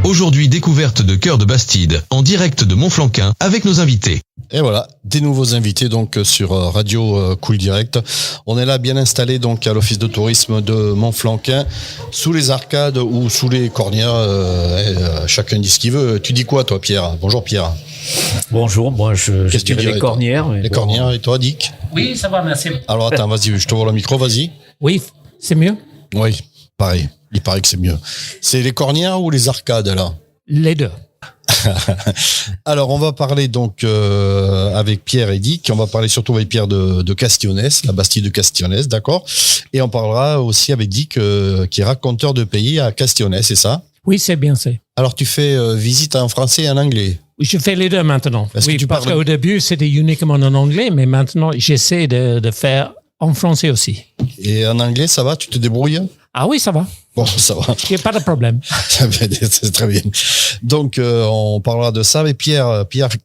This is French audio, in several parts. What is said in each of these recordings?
Aujourd'hui, découverte de Cœur de Bastide, en direct de Montflanquin, avec nos invités. Et voilà, des nouveaux invités donc sur Radio Cool Direct. On est là bien installé donc à l'office de tourisme de Montflanquin, sous les arcades ou sous les cornières. Chacun dit ce qu'il veut. Tu dis quoi toi, Pierre? Bonjour Pierre. Bonjour, moi je dirais les cornières. Les cornières, et toi Dick? Oui, ça va, merci. Alors attends, vas-y, je te vois le micro, vas-y. Oui, c'est mieux? Oui, pareil, il paraît que c'est mieux. C'est les cornières ou les arcades là? Les deux. Alors, on va parler donc avec Pierre et Dick. On va parler surtout avec Pierre de Castillonnès, la Bastide de Castillonnès, d'accord? Et on parlera aussi avec Dick, qui est raconteur de pays à Castillonnès, c'est ça? Oui, c'est bien ça. Alors, tu fais visite en français et en anglais? Je fais les deux maintenant. Oui, parce qu'au début, c'était uniquement en anglais, mais maintenant, j'essaie de faire en français aussi. Et en anglais, ça va? Tu te débrouilles? Ah oui, ça va. Bon, ça va. Il n'y a pas de problème. C'est très bien. Donc, on parlera de ça. Mais Pierre,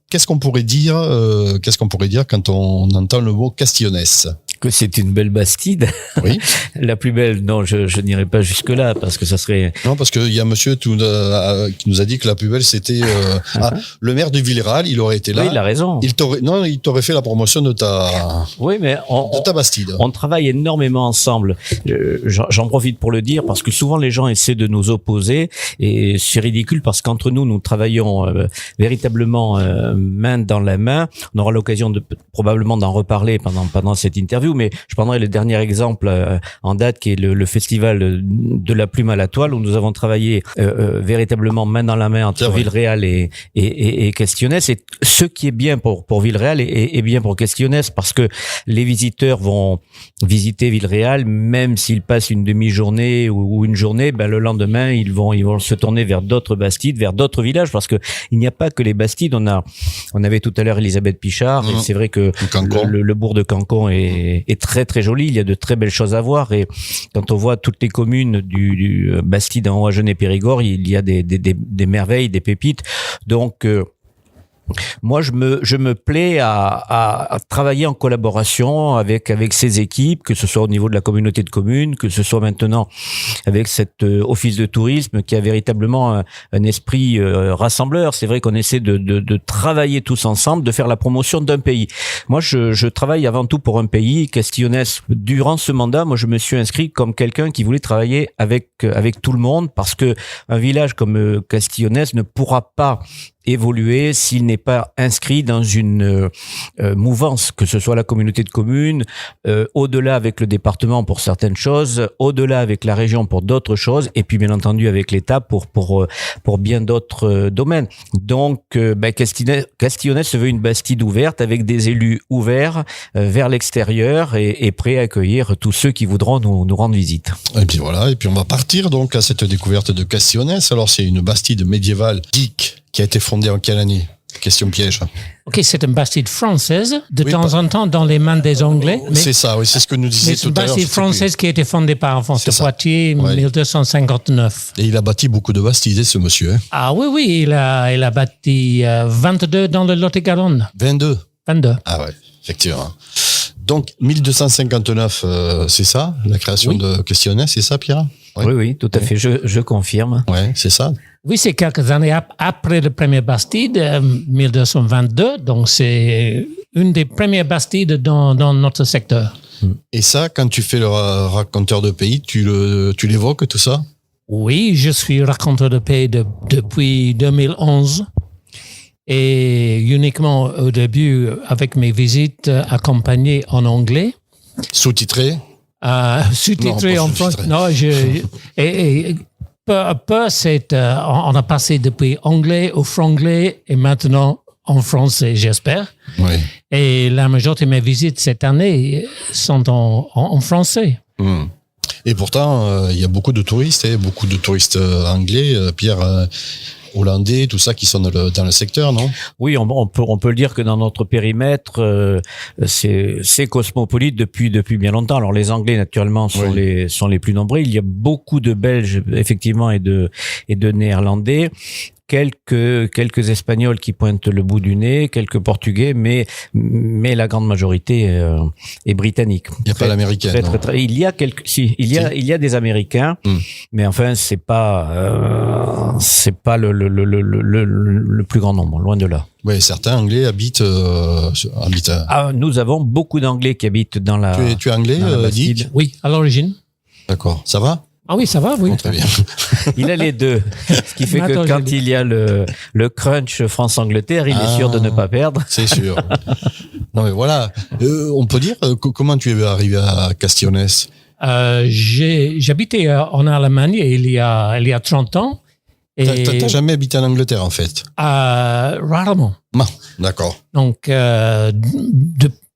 qu'est-ce qu'on pourrait dire quand on entend le mot Castillonnès? Que c'est une belle Bastide. Oui. La plus belle, non, je n'irai pas jusque-là, parce que ça serait... Non, parce qu'il y a monsieur qui nous a dit que la plus belle, c'était le maire de Villeral, il aurait été là. Oui, il a raison. Il t'aurait fait la promotion de ta Bastide. On travaille énormément ensemble. J'en profite pour le dire, parce que souvent les gens essaient de nous opposer, et c'est ridicule, parce qu'entre nous travaillons véritablement main dans la main. On aura l'occasion probablement d'en reparler pendant cette interview, mais je prendrai le dernier exemple en date, qui est le festival de la plume à la toile, où nous avons travaillé véritablement main dans la main entre Villeréal et Castillonnès. Et ce qui est bien pour Villeréal est bien pour Castillonnès, parce que les visiteurs vont visiter Villeréal, même s'ils passent une demi-journée ou une journée, le lendemain ils vont se tourner vers d'autres Bastides, vers d'autres villages, parce que il n'y a pas que les Bastides. On avait tout à l'heure Elisabeth Pichard, et c'est vrai que le bourg de Cancon est très très joli. Il y a de très belles choses à voir, et quand on voit toutes les communes du Bastide, en Haut-Agenais et Périgord, il y a des merveilles, des pépites. Donc moi, je me plais à travailler en collaboration avec ces équipes, que ce soit au niveau de la communauté de communes, que ce soit maintenant avec cet office de tourisme qui a véritablement un esprit rassembleur. C'est vrai qu'on essaie de travailler tous ensemble, de faire la promotion d'un pays. Moi, je travaille avant tout pour un pays, Castillonnès. Durant ce mandat, moi, je me suis inscrit comme quelqu'un qui voulait travailler avec tout le monde, parce que un village comme Castillonnès ne pourra pas évoluer s'il n'est pas inscrit dans une mouvance, que ce soit la communauté de communes, au-delà avec le département pour certaines choses, au-delà avec la région pour d'autres choses, et puis bien entendu avec l'État pour bien d'autres domaines. Donc Castillonnès se veut une Bastide ouverte, avec des élus ouverts vers l'extérieur et prêts à accueillir tous ceux qui voudront nous rendre visite. Et puis voilà, et puis on va partir donc à cette découverte de Castillonnès. Alors c'est une Bastide médiévale qui a été fondée en quelle année? Question piège. Ok, c'est une Bastide française, de temps en temps dans les mains des Anglais. C'est ça, oui, c'est ce que nous disait tout à l'heure. C'est une Bastide française qui a été fondée par Alphonse de Poitiers en 1259. Et il a bâti beaucoup de Bastides, ce monsieur. Hein. Ah oui, il a bâti 22 dans le Lot-et-Garonne. 22? Ah ouais, effectivement. Donc 1259, c'est ça, la création de Castillonnès, c'est ça, Pierre? Oui, tout à fait, je confirme. Ouais, c'est ça. Oui, c'est quelques années après le premier Bastide, 1222, donc c'est une des premières Bastides dans notre secteur. Et ça, quand tu fais le raconteur de pays, tu l'évoques tout ça? Oui, je suis raconteur de pays depuis 2011. Et uniquement au début, avec mes visites accompagnées en anglais. Sous-titré? Sous-titré en français. Non, peu à peu, on a passé depuis anglais au franglais et maintenant en français, j'espère. Oui. Et la majorité de mes visites cette année sont en français. Et pourtant, il y a beaucoup de touristes, anglais, Pierre, hollandais, tout ça qui sont dans le secteur, non? Oui, on peut le dire que dans notre périmètre, c'est cosmopolite depuis bien longtemps. Alors les Anglais naturellement sont les plus nombreux. Il y a beaucoup de Belges effectivement et de Néerlandais. quelques Espagnols qui pointent le bout du nez, quelques Portugais, mais la grande majorité est britannique. Il n'y a pas l'américain. Il y a il y a des Américains, mais enfin c'est pas le plus grand nombre, loin de là. Oui, certains Anglais habitent. Nous avons beaucoup d'Anglais qui habitent dans la. Tu es anglais, Dick? Oui, à l'origine. D'accord. Ça va? Ah oui, ça va, oui. Bon, très bien. Il a les deux. Ce qui fait que quand il y a le crunch France-Angleterre, il est sûr de ne pas perdre. C'est sûr. Non, mais voilà. On peut dire, comment tu es arrivé à Castionès? J'habitais en Allemagne il y a 30 ans. T'as jamais habité en Angleterre, en fait? Rarement. Non, d'accord. Donc,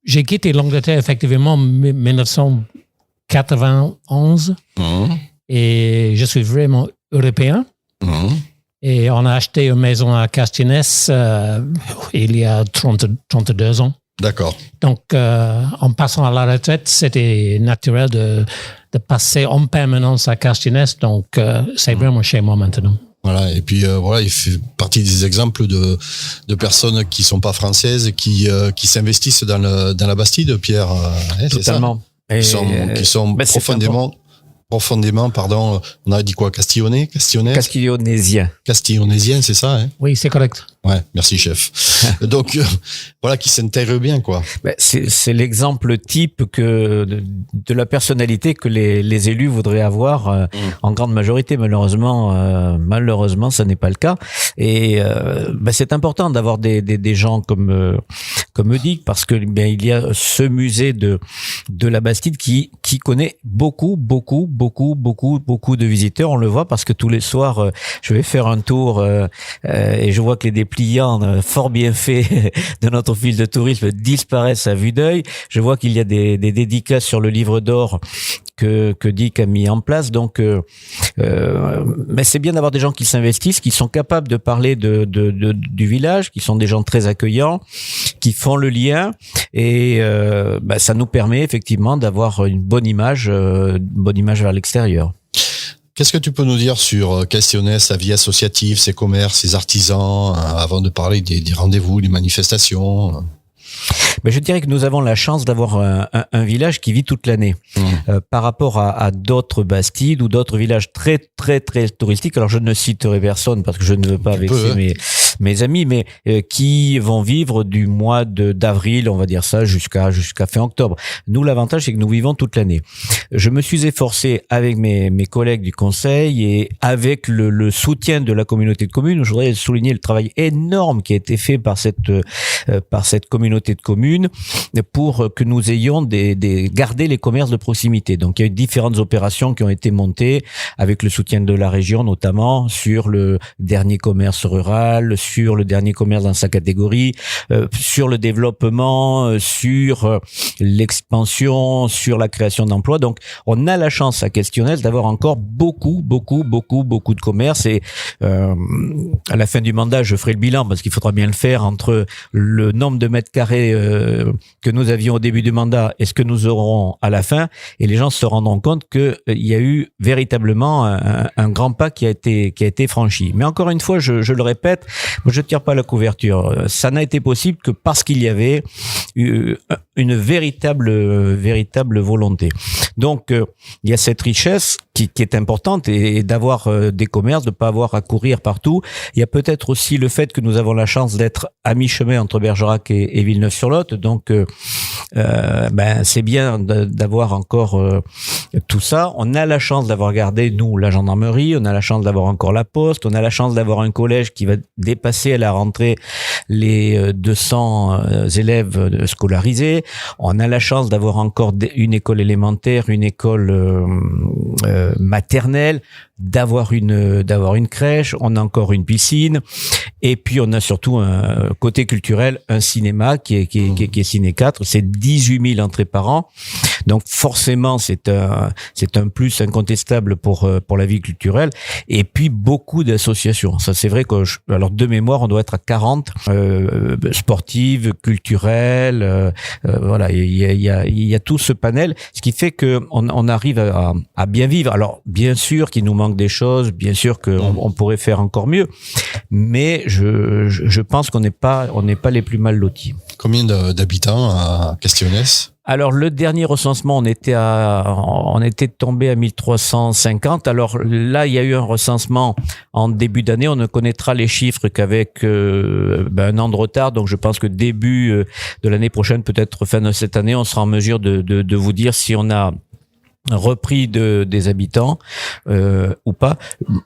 j'ai quitté l'Angleterre effectivement en 1991 et je suis vraiment européen. Et on a acheté une maison à Castionès il y a 32 ans. D'accord. Donc, en passant à la retraite, c'était naturel de passer en permanence à Castionès. Donc, c'est vraiment chez moi maintenant. Voilà, et puis voilà, il fait partie des exemples de personnes qui sont pas françaises, qui s'investissent dans la Bastide, Pierre. Totalement. C'est ça. Qui sont profondément, pardon, on a dit quoi, Castillonnais? Castillonésien, c'est ça, hein? Oui, c'est correct. Ouais, merci chef. Donc voilà, qui s'intègre bien, quoi. C'est l'exemple type de la personnalité que les élus voudraient avoir en grande majorité. Malheureusement, ça n'est pas le cas. Et c'est important d'avoir des gens comme Dick, parce que il y a ce musée de la Bastide qui connaît beaucoup de visiteurs. On le voit parce que tous les soirs, je vais faire un tour et je vois que les dépliants fort bien faits de notre office de tourisme disparaissent à vue d'œil. Je vois qu'il y a des dédicaces sur le livre d'or que Dick a mis en place. Donc, mais c'est bien d'avoir des gens qui s'investissent, qui sont capables de parler du village, qui sont des gens très accueillants, qui font le lien, et ça nous permet effectivement d'avoir une bonne image vers l'extérieur. Qu'est-ce que tu peux nous dire sur Castionès, sa vie associative, ses commerces, ses artisans, avant de parler des rendez-vous, des manifestations? Je dirais que nous avons la chance d'avoir un village qui vit toute l'année par rapport à d'autres Bastides ou d'autres villages très très très touristiques. Alors je ne citerai personne parce que je ne veux pas vexer mes amis, mais qui vont vivre du mois d'avril, on va dire ça, jusqu'à fin octobre. Nous, l'avantage, c'est que nous vivons toute l'année. Je me suis efforcé avec mes collègues du conseil et avec le soutien de la communauté de communes. Je voudrais souligner le travail énorme qui a été fait par cette communauté de communes pour que nous ayons garder les commerces de proximité. Donc, il y a eu différentes opérations qui ont été montées avec le soutien de la région, notamment sur le dernier commerce rural, sur le dernier commerce dans sa catégorie, sur le développement, sur l'expansion, sur la création d'emplois. Donc, on a la chance à Castionès d'avoir encore beaucoup de commerces, et à la fin du mandat, je ferai le bilan parce qu'il faudra bien le faire entre le nombre de mètres carrés que nous avions au début du mandat et ce que nous aurons à la fin, et les gens se rendront compte qu'il y a eu véritablement un grand pas qui a été franchi. Mais encore une fois, je le répète, moi, je tire pas la couverture. Ça n'a été possible que parce qu'il y avait une véritable volonté. Donc, il y a cette richesse qui est importante, et d'avoir des commerces, de pas avoir à courir partout. Il y a peut-être aussi le fait que nous avons la chance d'être à mi-chemin entre Bergerac et Villeneuve-sur-Lot. Donc, c'est bien d'avoir encore tout ça. On a la chance d'avoir gardé, nous, la gendarmerie. On a la chance d'avoir encore la poste. On a la chance d'avoir un collège qui va dépasser à la rentrée les 200 élèves scolarisés. On a la chance d'avoir encore une école élémentaire, une école maternelle, d'avoir une crèche. On a encore une piscine, et puis on a surtout un côté culturel, un cinéma qui est Ciné 4. C'est 18 000 entrées par an, donc forcément c'est un plus incontestable pour la vie culturelle. Et puis beaucoup d'associations. Ça, c'est vrai que alors de mémoire, on doit être à 40 sportives, culturelles. Voilà, il y a tout ce panel, ce qui fait que on arrive à bien vivre. Alors bien sûr qu'il nous manque des choses, bien sûr qu'on pourrait faire encore mieux, mais je pense qu'on n'est pas les plus mal lotis. Combien d'habitants à Castionnès? Alors le dernier recensement, on était tombé à 1350. Alors là, il y a eu un recensement en début d'année. On ne connaîtra les chiffres qu'avec un an de retard. Donc je pense que début de l'année prochaine, peut-être fin de cette année, on sera en mesure de vous dire si on a repris des habitants ou pas.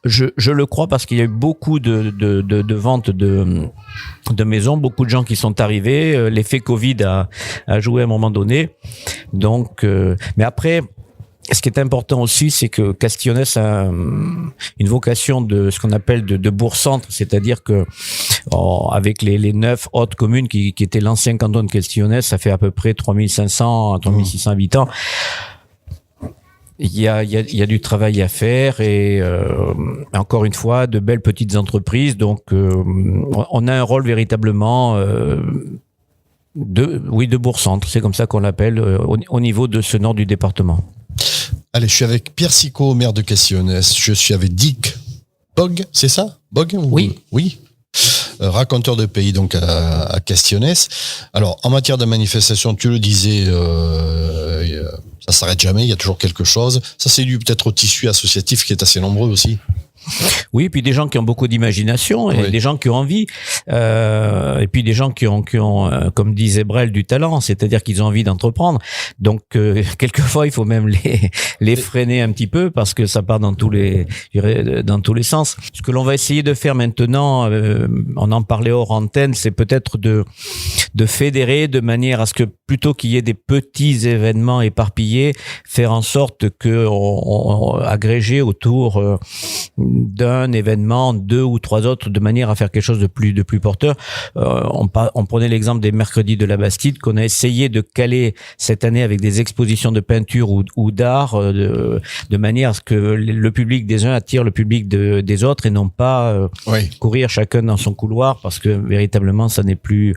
Je le crois parce qu'il y a eu beaucoup de ventes de maisons, beaucoup de gens qui sont arrivés. L'effet Covid a joué à un moment donné. Donc, mais après, ce qui est important aussi, c'est que Castionnès a une vocation de ce qu'on appelle de bourg-centre, c'est-à-dire que avec les 9 autres communes qui étaient l'ancien canton de Castionnès, ça fait à peu près 3500 à 3600 habitants. Il y a du travail à faire et encore une fois de belles petites entreprises. Donc on a un rôle véritablement de bourg-centre, c'est comme ça qu'on l'appelle au niveau de ce nord du département. Allez, je suis avec Pierre Sicot, maire de Castionnès. Je suis avec Dick Bog, c'est ça? Bog? Oui. Raconteur de pays donc à Castionnès. Alors en matière de manifestation, tu le disais, ça s'arrête jamais, il y a toujours quelque chose. Ça c'est dû peut-être au tissu associatif qui est assez nombreux aussi. Oui, puis des gens qui ont beaucoup d'imagination et des gens qui ont envie, et puis des gens qui ont comme disait Brel, du talent, c'est-à-dire qu'ils ont envie d'entreprendre. Donc quelquefois il faut même les freiner un petit peu parce que ça part dans tous les sens. Ce que l'on va essayer de faire maintenant, on en parlait hors antenne, c'est peut-être de fédérer de manière à ce que plutôt qu'il y ait des petits événements éparpillés, faire en sorte que on agréger autour d'un événement, 2 ou 3 autres, de manière à faire quelque chose de plus porteur. On prenait l'exemple des mercredis de la Bastide qu'on a essayé de caler cette année avec des expositions de peinture ou d'art, de manière à ce que le public des uns attire le public des autres et non pas courir chacun dans son couloir, parce que véritablement ça n'est plus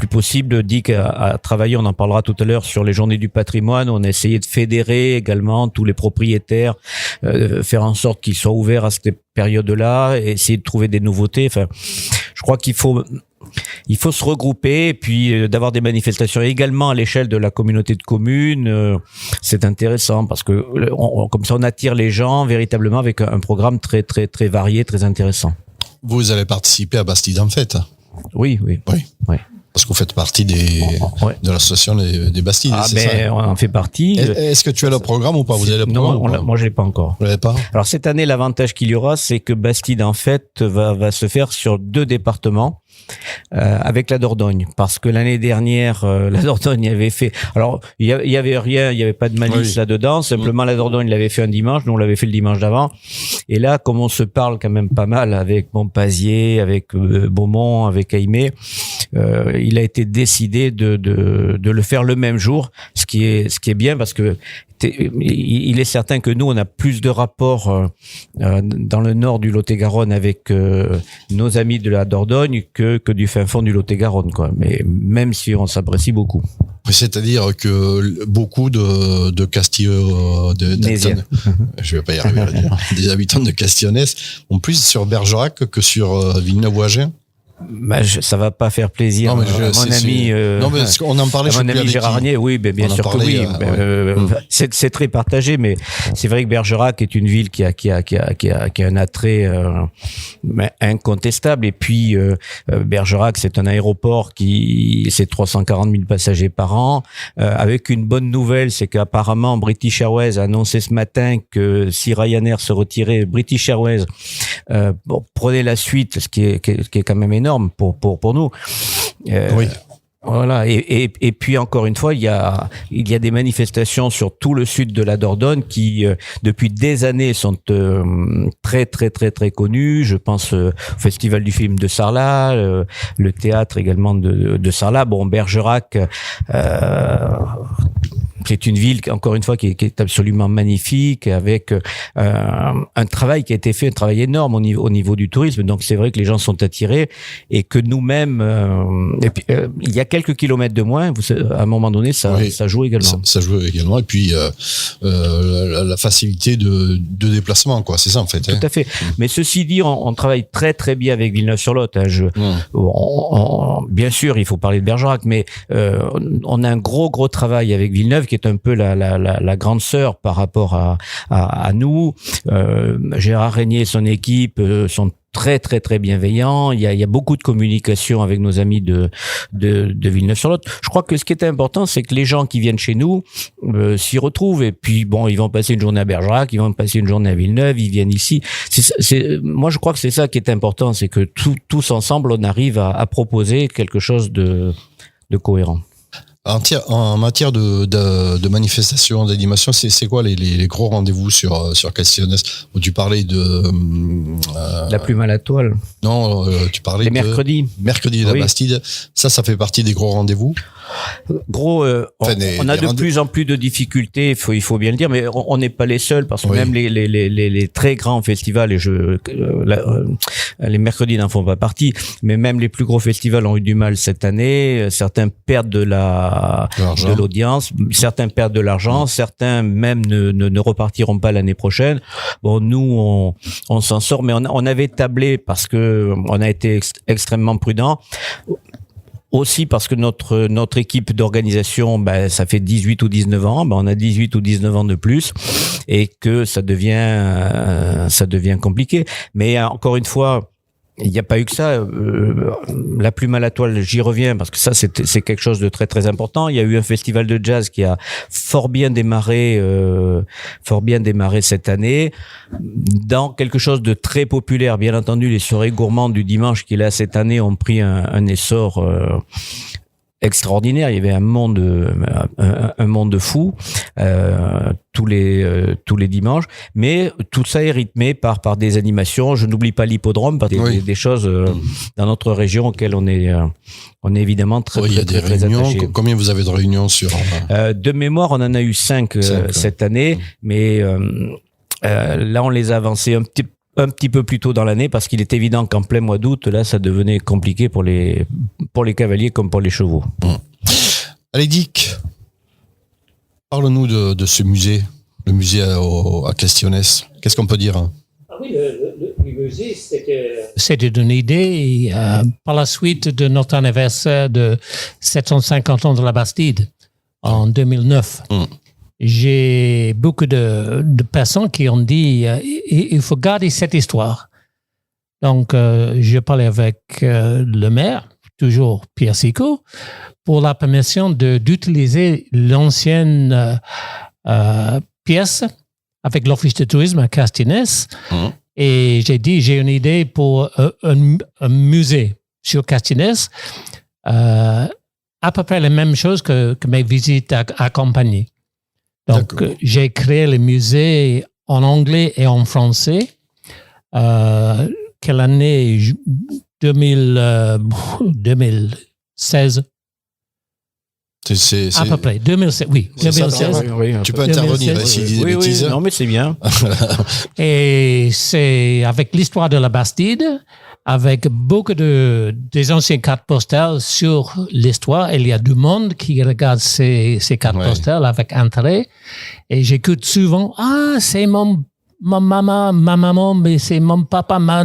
possible. Dick a travaillé, on en parlera tout à l'heure, sur les journées du patrimoine. On a essayé de fédérer également tous les propriétaires, faire en sorte qu'ils soient ouverts à cette période-là, et essayer de trouver des nouveautés. Enfin, je crois qu'il faut se regrouper et puis d'avoir des manifestations également à l'échelle de la communauté de communes. C'est intéressant parce que comme ça on attire les gens véritablement avec un programme très très très varié, très intéressant. Vous allez participer à Bastide en fête? Oui. Parce que vous faites partie de l'association des Bastides, c'est ça? On en fait partie. Est-ce que tu as le programme ou pas? Vous avez le programme? Non, moi je l'ai pas encore. Vous l'avez pas? Alors cette année, l'avantage qu'il y aura, c'est que Bastide en fait va se faire sur 2 départements. Avec la Dordogne, parce que l'année dernière la Dordogne avait fait, alors il y avait rien, il y avait pas de malice là-dedans, simplement la Dordogne l'avait fait un dimanche, nous on l'avait fait le dimanche d'avant, et là comme on se parle quand même pas mal avec Montpazier, avec Beaumont, avec Aimé, il a été décidé de le faire le même jour, ce qui est bien parce que il est certain que nous, on a plus de rapports dans le nord du Lot-et-Garonne avec nos amis de la Dordogne que du fin fond du Lot-et-Garonne, quoi. Mais même si on s'apprécie beaucoup. C'est-à-dire que beaucoup de Castilleux, je vais pas y arriver à dire, des habitants de Castionnès ont plus sur Bergerac que sur Villeneuve-Ouagin. Ça va pas faire plaisir à mon ami. Non, mais on en parlait. Mon ami Gérard Arnier, oui, bien sûr que oui. C'est très partagé, mais c'est vrai que Bergerac est une ville qui a un attrait incontestable. Et puis Bergerac, c'est un aéroport c'est 340 000 passagers par an. Avec une bonne nouvelle, c'est qu'apparemment British Airways a annoncé ce matin que si Ryanair se retirait, British Airways prenait la suite, ce qui est quand même énorme pour nous. Oui. Voilà. Et puis encore une fois, il y a des manifestations sur tout le sud de la Dordogne qui depuis des années sont très très très très connues. Je pense au Festival du film de Sarlat, le théâtre également de Sarlat. Bon, Bergerac c'est une ville, encore une fois, qui est absolument magnifique, avec un travail qui a été fait, un travail énorme au niveau du tourisme. Donc c'est vrai que les gens sont attirés et que nous-mêmes, et puis, il y a quelques kilomètres de moins, à un moment donné, ça joue également. Ça joue également. Et puis la facilité de déplacement, quoi. C'est ça en fait. Tout à fait. Mais ceci dit, on travaille très très bien avec Villeneuve-sur-Lot. Bien sûr, il faut parler de Bergerac, mais on a un gros travail avec Villeneuve, qui est un peu la grande sœur par rapport à nous. Gérard Régnier et son équipe sont très très très bienveillants. Il y a beaucoup de communication avec nos amis de Villeneuve-sur-Lot. Je crois que ce qui est important, c'est que les gens qui viennent chez nous s'y retrouvent. Et puis bon, ils vont passer une journée à Bergerac, ils vont passer une journée à Villeneuve, ils viennent ici. Moi, je crois que c'est ça qui est important, c'est que tous ensemble, on arrive à proposer quelque chose de cohérent. En matière de manifestations, d'animation, c'est quoi les gros rendez-vous sur Castionès? Tu parlais de la plume à la toile. Non, tu parlais les mercredis. Mercredi de la Bastide. Ça fait partie des gros rendez-vous. On a de plus en plus de difficultés, il faut bien le dire, mais on n'est pas les seuls, parce que même les très grands festivals, les mercredis n'en font pas partie, mais même les plus gros festivals ont eu du mal cette année. Certains perdent de l'audience, certains perdent de l'argent, certains même ne repartiront pas l'année prochaine. Bon, nous on s'en sort, mais on avait tablé, parce que on a été extrêmement prudent. Aussi parce que notre équipe d'organisation, ça fait 18 ou 19 ans, on a 18 ou 19 ans de plus, et que ça devient compliqué. Mais encore une fois, il n'y a pas eu que ça. La plume à la toile, j'y reviens, parce que ça, c'est quelque chose de très très important. Il y a eu un festival de jazz qui a fort bien démarré cette année, dans quelque chose de très populaire. Bien entendu, les soirées gourmandes du dimanche qui là cette année ont pris un essor extraordinaire. Il y avait un monde de fous tous les dimanches, mais tout ça est rythmé par des animations. Je n'oublie pas l'hippodrome, parce que des choses dans notre région auxquelles on est évidemment très attaché. Combien vous avez de réunions sur de mémoire, on en a eu 5 cette année, mais là on les a avancées un petit peu plus tôt dans l'année, parce qu'il est évident qu'en plein mois d'août, là, ça devenait compliqué pour les cavaliers comme pour les chevaux. Allez, Dick, parle-nous de ce musée, le musée à Castionès. Qu'est-ce qu'on peut dire? Oui, le musée, c'était une idée par la suite de notre anniversaire de 750 ans de la Bastide en 2009. J'ai beaucoup de personnes qui ont dit il faut garder cette histoire. Donc, je parlais avec le maire, toujours Pierre Sicot, pour la permission d'utiliser l'ancienne pièce avec l'Office de tourisme à Castionès. Et j'ai dit, j'ai une idée pour un musée sur Castionès, à peu près la même chose que mes visites accompagnées. Donc, j'ai créé le musée en anglais et en français. Quelle année? 2016. À peu près. 2016, oui. 2016. Tu peux intervenir s'il dit des bêtises. Non, mais c'est bien. Et c'est avec l'histoire de la Bastide, avec beaucoup des anciennes cartes postales sur l'histoire. Il y a du monde qui regarde ces cartes postales avec intérêt. Et j'écoute souvent, c'est ma maman, mais c'est mon papa, ma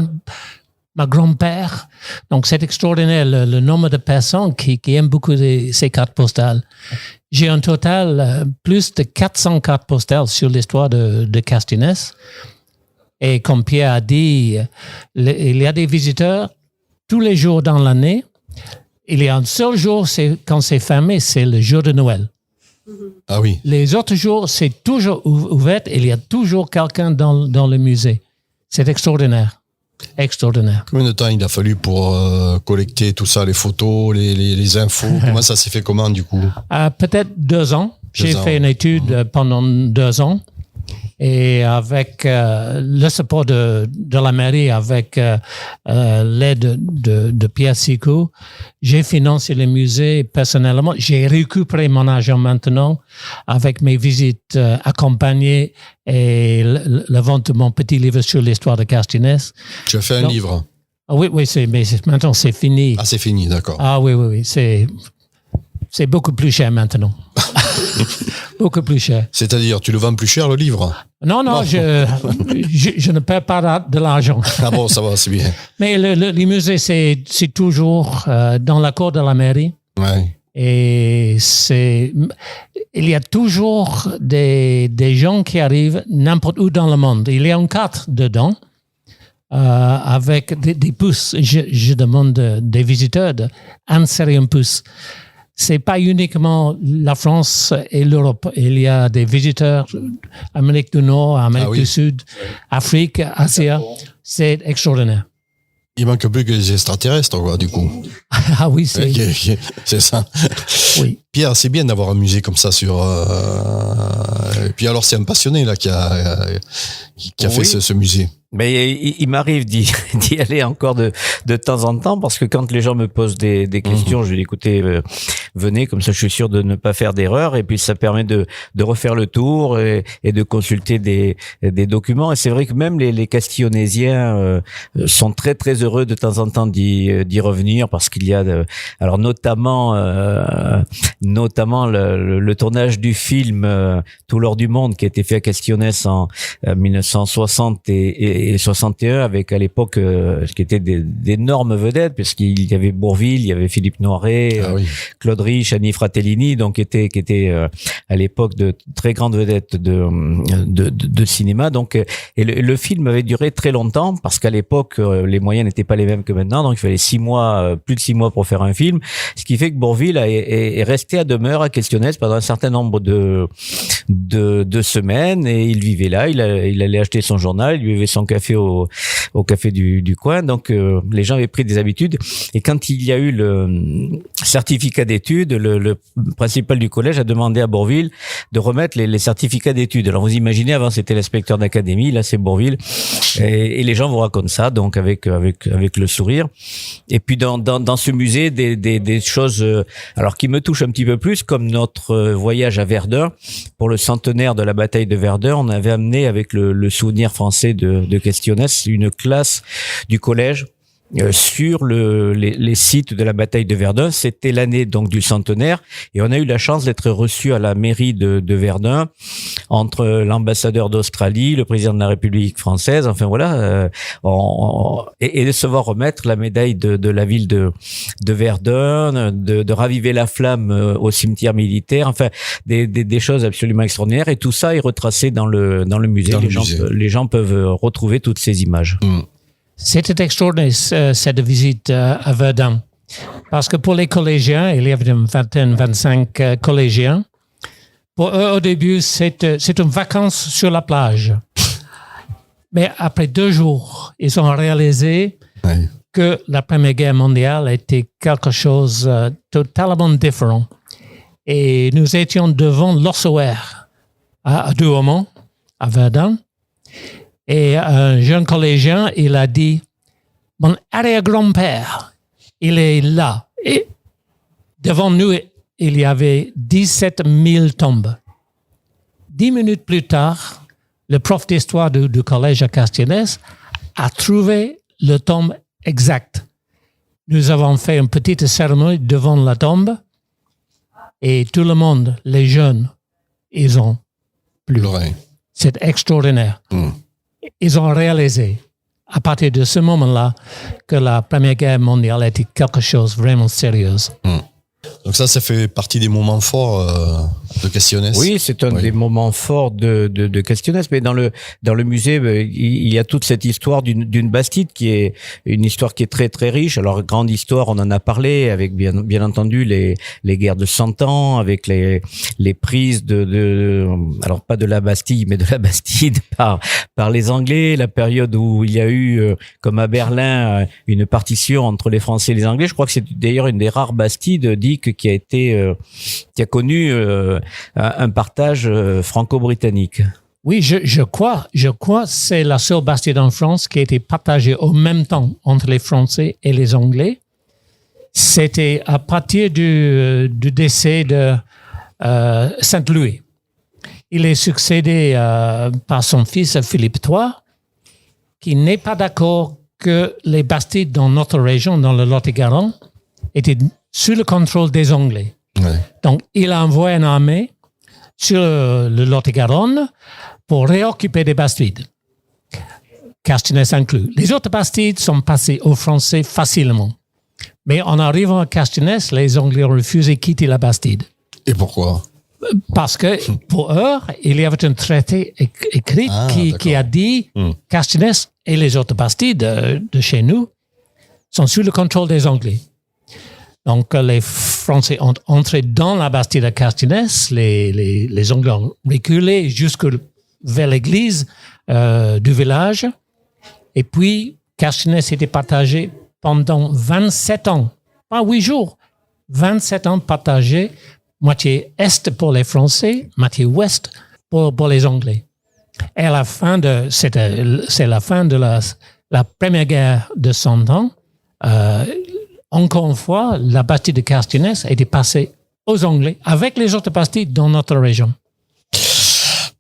grand-père. Donc, c'est extraordinaire le nombre de personnes qui aiment beaucoup ces cartes postales. J'ai un total plus de 400 cartes postales sur l'histoire de Castionès. Et comme Pierre a dit, il y a des visiteurs tous les jours dans l'année. Il y a un seul jour, quand c'est fermé, c'est le jour de Noël. Ah oui. Les autres jours, c'est toujours ouvert. Il y a toujours quelqu'un dans le musée. C'est extraordinaire. Extraordinaire. Combien de temps il a fallu pour collecter tout ça, les photos, les infos? Comment ça s'est fait du coup? Peut-être 2 ans. J'ai fait une étude pendant 2 ans. Et avec le support de la mairie, avec l'aide de Pierre Sicot, j'ai financé le musée personnellement. J'ai récupéré mon argent maintenant avec mes visites accompagnées et la vente de mon petit livre sur l'histoire de Castines. Tu as fait un livre? Oui, mais maintenant c'est fini. Ah, c'est fini, d'accord. Ah oui, c'est beaucoup plus cher maintenant. Beaucoup plus cher. C'est-à-dire, tu le vends plus cher, le livre? Non, je ne perds pas de l'argent. Ah bon, ça va, c'est bien. Mais les musées, c'est toujours dans la cour de la mairie. Ouais. Et il y a toujours des gens qui arrivent n'importe où dans le monde. Il y a un cadre dedans. Avec des pouces, je demande des visiteurs d'insérer un pouce. C'est pas uniquement la France et l'Europe. Il y a des visiteurs Amérique du Nord, Amérique du Sud, Afrique, Asie. C'est extraordinaire. Il manque plus que les extraterrestres, quoi, du coup. Ah oui, c'est ça. Oui. Pierre, c'est bien d'avoir un musée comme ça sur. Et puis alors, c'est un passionné là qui a fait ce musée. Mais il m'arrive d'y aller encore de temps en temps, parce que quand les gens me posent des questions, je dis écoutez, venez, comme ça je suis sûr de ne pas faire d'erreur, et puis ça permet de refaire le tour et de consulter des documents. Et c'est vrai que même les Castillonésiens sont très très heureux de temps en temps d'y revenir, parce qu'il y a alors notamment le tournage du film Tout l'or du monde, qui a été fait à Castillones en 1960 et 61, avec à l'époque ce qui était d'énormes vedettes, puisqu'il y avait Bourvil, il y avait Philippe Noiret, Claude Rich, Annie Fratellini, donc qui étaient à l'époque de très grandes vedettes de cinéma. Donc et le film avait duré très longtemps, parce qu'à l'époque les moyens n'étaient pas les mêmes que maintenant, donc il fallait plus de 6 mois pour faire un film, ce qui fait que Bourvil est resté à demeure à Castillones pendant un certain nombre de semaines, et il vivait là, il allait acheter son journal, il buvait son café au café du coin. Donc les gens avaient pris des habitudes, et quand il y a eu le certificat d'études, le principal du collège a demandé à Bourvil de remettre les certificats d'études. Alors vous imaginez, avant c'était l'inspecteur d'académie, là c'est Bourvil, et les gens vous racontent ça donc avec le sourire. Et puis dans ce musée des choses alors qui me touchent un petit peu plus, comme notre voyage à Verdun pour le centenaire de la bataille de Verdun. On avait amené avec le souvenir français de Castillones une classe du collège sur les sites de la bataille de Verdun. C'était l'année donc du centenaire, et on a eu la chance d'être reçus à la mairie de Verdun, entre l'ambassadeur d'Australie, le président de la République française, enfin voilà, et de se voir remettre la médaille de la ville de Verdun, de raviver la flamme au cimetière militaire, enfin des choses absolument extraordinaires, et tout ça est retracé dans le musée. Les gens peuvent retrouver toutes ces images. C'était extraordinaire, cette visite à Verdun. Parce que pour les collégiens, il y avait une vingtaine, 25 collégiens. Pour eux, au début, c'est une vacance sur la plage. Mais après 2 jours, ils ont réalisé que la Première Guerre mondiale était quelque chose de totalement différent. Et nous étions devant l'ossuaire à Douaumont, à Verdun. Et un jeune collégien, il a dit, mon arrière-grand-père, il est là. Et devant nous, il y avait 17 000 tombes. 10 minutes plus tard, le prof d'histoire du collège à Castillones a trouvé le tombe exact. Nous avons fait une petite cérémonie devant la tombe, et tout le monde, les jeunes, ils ont pleuré. C'est extraordinaire. Ils ont réalisé, à partir de ce moment-là, que la Première Guerre mondiale était quelque chose de vraiment sérieux. Donc ça fait partie des moments forts de Castillones. Oui, c'est un des moments forts de Castillones. Mais dans le musée, il y a toute cette histoire d'une bastide qui est une histoire qui est très très riche. Alors grande histoire, on en a parlé, avec bien entendu les guerres de 100 ans, avec les prises alors pas de la Bastille, mais de la Bastide par les Anglais, la période où il y a eu, comme à Berlin, une partition entre les Français et les Anglais. Je crois que c'est d'ailleurs une des rares Bastides qui a connu un partage franco-britannique. Oui, je crois, c'est la seule Bastide en France qui a été partagée au même temps entre les Français et les Anglais. C'était à partir du décès de Saint-Louis. Il est succédé par son fils Philippe III, qui n'est pas d'accord que les Bastides dans notre région, dans le Lot-et-Garonne, étaient sous le contrôle des Anglais. Ouais. Donc, il a envoyé une armée sur le Lot-et-Garonne pour réoccuper des Bastides, Castines inclus. Les autres Bastides sont passés aux Français facilement. Mais en arrivant à Castines, les Anglais ont refusé de quitter la Bastide. Et pourquoi? Parce que pour eux, il y avait un traité écrit qui a dit Castines et les autres Bastides de chez nous sont sous le contrôle des Anglais. Donc, les Français ont entré dans la Bastide à Castines, les Anglais ont reculé jusque vers l'église du village. Et puis, Castines était partagé pendant 27 ans, pas 8 jours, 27 ans partagé, moitié est pour les Français, moitié ouest pour les Anglais. Et à la fin c'est la fin de la première guerre de 100 ans. Encore une fois, la Bastide de Castines a été passée aux Anglais avec les autres Bastides dans notre région.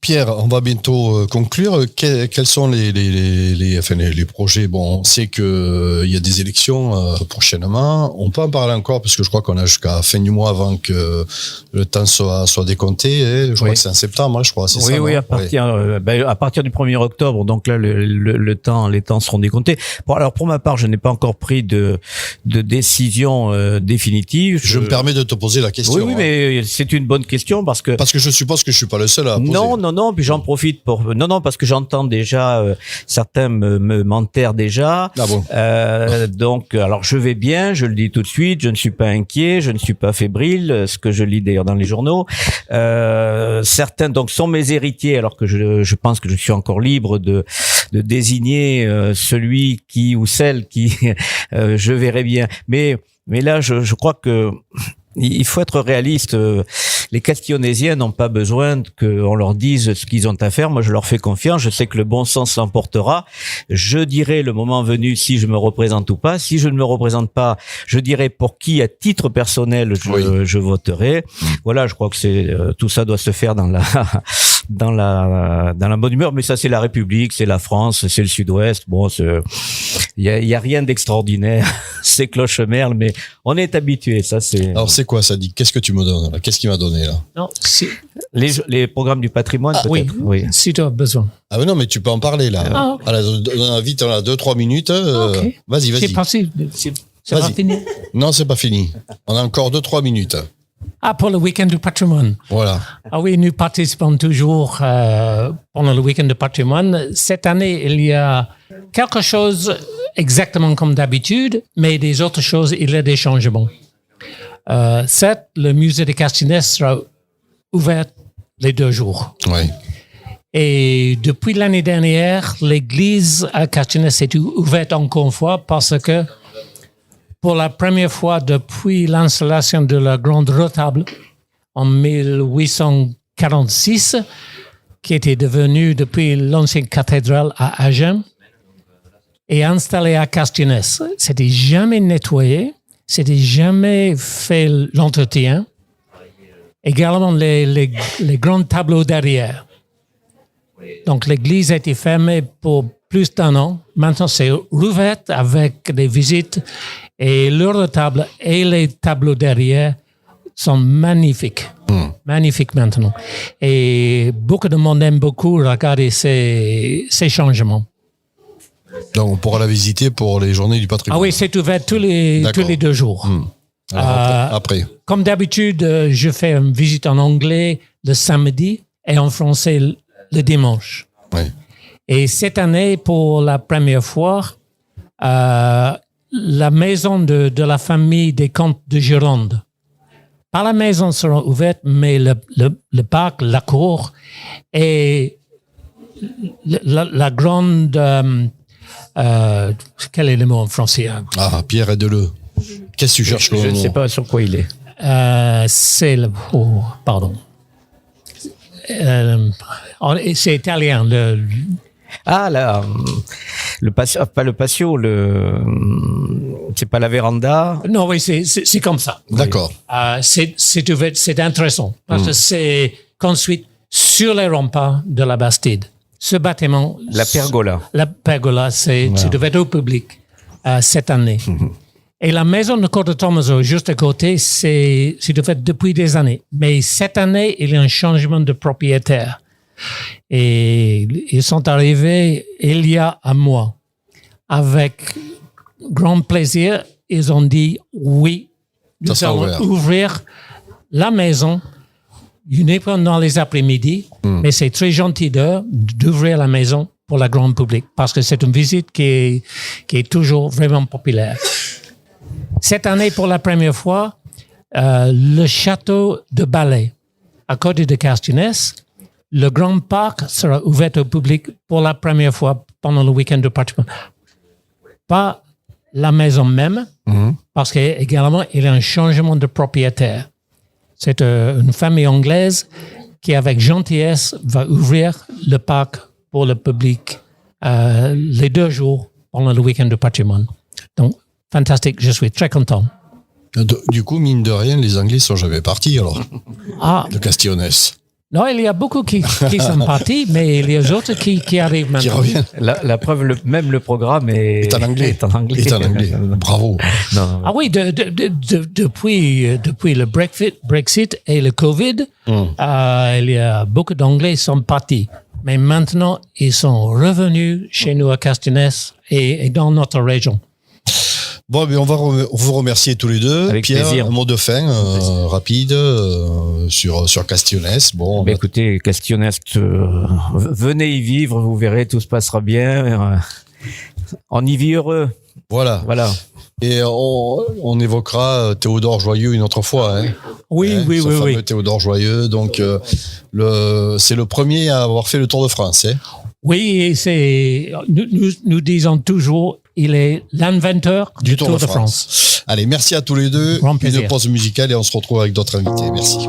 Pierre, on va bientôt conclure. Quels sont les projets? Bon, on sait que il y a des élections prochainement. On peut en parler encore parce que je crois qu'on a jusqu'à fin du mois avant que le temps soit décompté. Je crois que c'est en septembre, je crois. C'est ça, oui, à partir du 1er octobre. Donc là, les temps seront décomptés. Bon, alors pour ma part, je n'ai pas encore pris de décision définitive. Je me permets de te poser la question. Oui, mais c'est une bonne question parce que je suppose que je suis pas le seul à poser. Non, puis j'en profite parce que j'entends déjà certains m'enterrent déjà. Ah bon. Donc, alors je vais bien, je le dis tout de suite, je ne suis pas inquiet, je ne suis pas fébrile, ce que je lis d'ailleurs dans les journaux. Certains donc sont mes héritiers, alors que je pense que je suis encore libre de désigner celui qui ou celle qui je verrai bien. Mais là, je crois que il faut être réaliste. Les Castillonésiens n'ont pas besoin qu'on leur dise ce qu'ils ont à faire. Moi, je leur fais confiance. Je sais que le bon sens l'emportera. Je dirai le moment venu si je me représente ou pas. Si je ne me représente pas, je dirai pour qui, à titre personnel, je voterai. Voilà, je crois que tout ça doit se faire dans la bonne humeur. Mais ça, c'est la République, c'est la France, c'est le Sud-Ouest. Bon, il y a rien d'extraordinaire. C'est cloche-merle, mais on est habitué. Ça, c'est. Alors, c'est quoi ça dit? Qu'est-ce que tu me donnes là? Qu'est-ce qu'il m'a donné là? Non, les programmes du patrimoine, peut-être. Oui, si tu as besoin. Ah mais non, mais tu peux en parler là. Okay. Alors, vite, on a 2-3 minutes. Okay. Vas-y. C'est passé. C'est pas fini? Non, c'est pas fini. On a encore 2-3 minutes. Pour le week-end du patrimoine. Voilà. Ah oui, nous participons toujours pendant le week-end du patrimoine. Cette année, il y a quelque chose exactement comme d'habitude, mais des autres choses, il y a des changements. Certes, le musée de Castines sera ouvert les 2 jours. Oui. Et depuis l'année dernière, l'église à Castines est ouverte encore une fois parce que pour la première fois depuis l'installation de la grande retable en 1846, qui était devenue depuis l'ancienne cathédrale à Agen, et installée à Castines. C'était jamais nettoyé, c'était jamais fait l'entretien. Également les grands tableaux derrière. Donc l'église a été fermée pour plus d'1 an. Maintenant, c'est rouverte avec des visites et le retable et les tableaux derrière sont magnifiques. Magnifiques maintenant. Et beaucoup de monde aime beaucoup regarder ces changements. Donc, on pourra la visiter pour les journées du patrimoine. Ah oui, c'est ouvert tous les 2 jours. Alors, après. Comme d'habitude, je fais une visite en anglais le samedi et en français le dimanche. Oui. Et cette année, pour la première fois, la maison de la famille des comtes de Gironde, pas la maison sera ouverte, mais le parc, la cour et la grande... quel est le mot en français? Ah, Pierre, aide-le. Qu'est-ce que tu cherches? Je ne sais pas sur quoi il est. C'est le... Oh, pardon. Et c'est italien. Ah là, pas le patio, c'est pas la véranda. Non, oui, c'est comme ça. D'accord. C'est intéressant parce que c'est construit sur les remparts de la Bastide. Ce bâtiment, La pergola. La pergola, c'est ouvert au public cette année. Et la maison de Corte Tommaso, juste à côté, c'est ouvert depuis des années. Mais cette année, il y a un changement de propriétaire. Et ils sont arrivés il y a un mois. Avec grand plaisir, ils ont dit oui, nous allons ouvrir la maison uniquement dans les après-midi, mais c'est très gentil d'ouvrir la maison pour le grand public parce que c'est une visite qui est toujours vraiment populaire. Cette année, pour la première fois, le château de Ballet, à côté de Castinès, le grand parc sera ouvert au public pour la première fois pendant le week-end de patrimoine. Pas la maison même, parce qu'également, il y a un changement de propriétaire. C'est une famille anglaise qui, avec gentillesse, va ouvrir le parc pour le public les 2 jours pendant le week-end de patrimoine. Donc, fantastique, je suis très content. Du coup, mine de rien, les Anglais sont jamais partis alors de Castionès. Non, il y a beaucoup qui sont partis, mais il y a d'autres qui arrivent maintenant. Qui reviennent. La preuve, même le programme est en anglais. Bravo. Non. Ah oui, depuis le Brexit et le Covid, il y a beaucoup d'Anglais qui sont partis. Mais maintenant, ils sont revenus chez nous à Castinès et dans notre région. Bon, on va vous remercier tous les deux. Avec Pierre, plaisir. un mot de fin rapide sur Castionès. Bon, écoutez, Castionès, venez y vivre, vous verrez, tout se passera bien. On y vit heureux. Voilà. Et on évoquera Théodore Joyeux une autre fois. Oui. Fameux Théodore Joyeux. Donc, c'est le premier à avoir fait le Tour de France. Oui, nous disons toujours, il est l'inventeur du Tour de France. Allez, merci à tous les deux. Grand plaisir. Une pause musicale et on se retrouve avec d'autres invités. Merci.